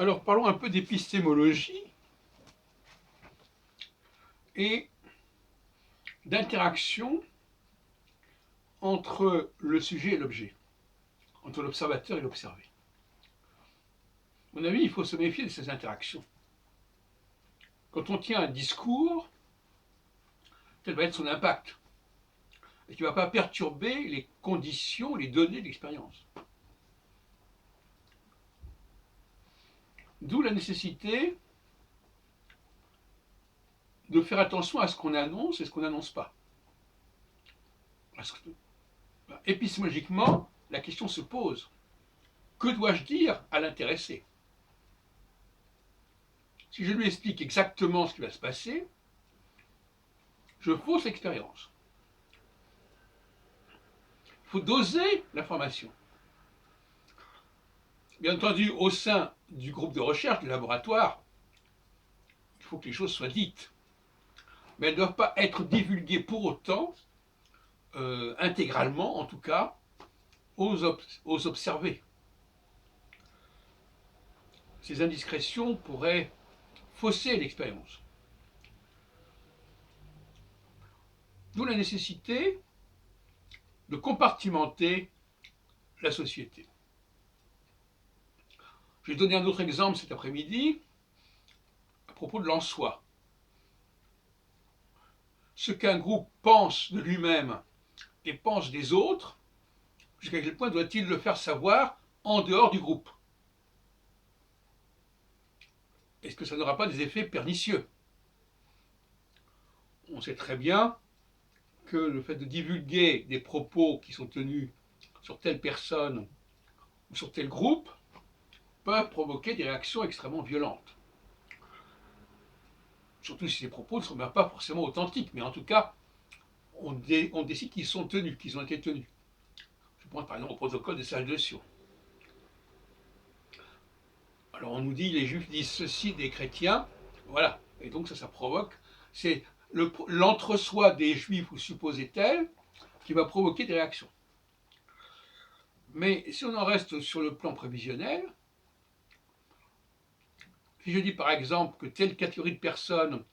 Alors parlons un peu d'épistémologie et d'interaction entre le sujet et l'objet, entre l'observateur et l'observé. À mon avis, il faut se méfier de ces interactions. Quand on tient un discours, quel va être son impact? Et qui ne va pas perturber les conditions, les données de l'expérience. D'où la nécessité de faire attention à ce qu'on annonce et ce qu'on n'annonce pas. Parce que, épistémologiquement, la question se pose. Que dois-je dire à l'intéressé? Si je lui explique exactement ce qui va se passer, je fausse l'expérience. Il faut doser l'information. Bien entendu, au sein du groupe de recherche, du laboratoire, il faut que les choses soient dites. Mais elles ne doivent pas être divulguées pour autant, intégralement en tout cas, aux observés. Ces indiscrétions pourraient fausser l'expérience. D'où la nécessité de compartimenter la société. Je vais donner un autre exemple cet après-midi à propos de l'en-soi. Ce qu'un groupe pense de lui-même et pense des autres, jusqu'à quel point doit-il le faire savoir en dehors du groupe? Est-ce que ça n'aura pas des effets pernicieux? On sait très bien que le fait de divulguer des propos qui sont tenus sur telle personne ou sur tel groupe peuvent provoquer des réactions extrêmement violentes. Surtout si ces propos ne sont même pas forcément authentiques, mais en tout cas, on décide qu'ils sont tenus, qu'ils ont été tenus. Je pense par exemple au protocole des salles de Sion. Alors on nous dit, les juifs disent ceci des chrétiens, voilà, et donc ça provoque, c'est l'entre-soi des juifs ou supposés tels qui va provoquer des réactions. Mais si on en reste sur le plan prévisionnel, si je dis par exemple que telle catégorie de personnes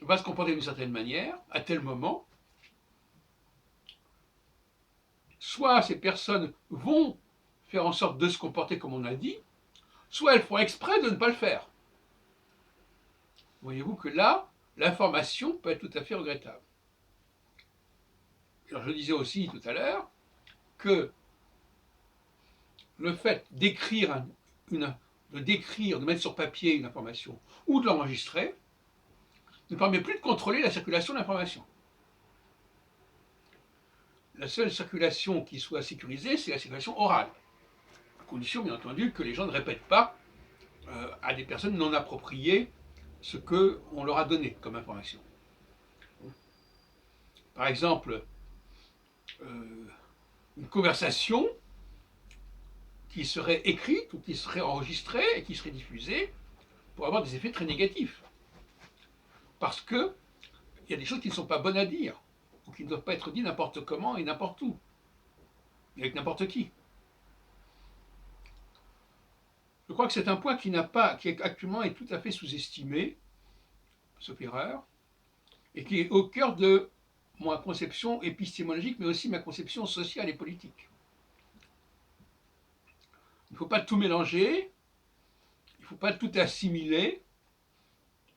va se comporter d'une certaine manière, à tel moment, soit ces personnes vont faire en sorte de se comporter comme on a dit, soit elles font exprès de ne pas le faire. Voyez-vous que là, l'information peut être tout à fait regrettable. Alors je disais aussi tout à l'heure que le fait d'écrire, de mettre sur papier une information ou de l'enregistrer ne permet plus de contrôler la circulation de l'information. La seule circulation qui soit sécurisée, c'est la circulation orale, à condition bien entendu que les gens ne répètent pas à des personnes non appropriées ce qu'on leur a donné comme information. Par exemple, une conversation qui serait écrite ou qui serait enregistrée et qui serait diffusée pour avoir des effets très négatifs. Parce qu'il y a des choses qui ne sont pas bonnes à dire, ou qui ne doivent pas être dites n'importe comment et n'importe où, et avec n'importe qui. Je crois que c'est un point qui actuellement est tout à fait sous-estimé, sauf erreur, et qui est au cœur de ma conception épistémologique, mais aussi ma conception sociale et politique. Il ne faut pas tout mélanger, il ne faut pas tout assimiler,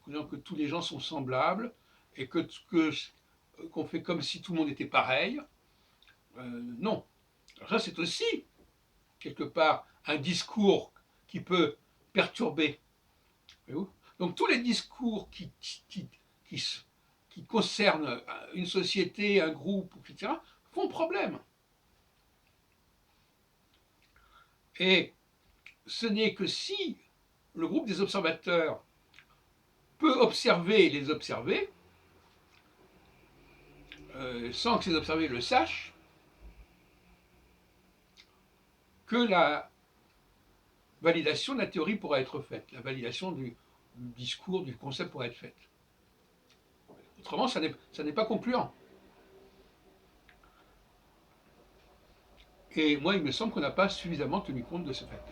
que tous les gens sont semblables, et qu'on fait comme si tout le monde était pareil. Non. Alors ça, c'est aussi, quelque part, un discours qui peut perturber. Donc tous les discours qui concernent une société, un groupe, etc., font problème. Et ce n'est que si le groupe des observateurs peut observer les observés, sans que ces observés le sachent, que la validation de la théorie pourra être faite, la validation du discours, du concept pourra être faite. Autrement, ça n'est pas concluant. Et moi, il me semble qu'on n'a pas suffisamment tenu compte de ce fait.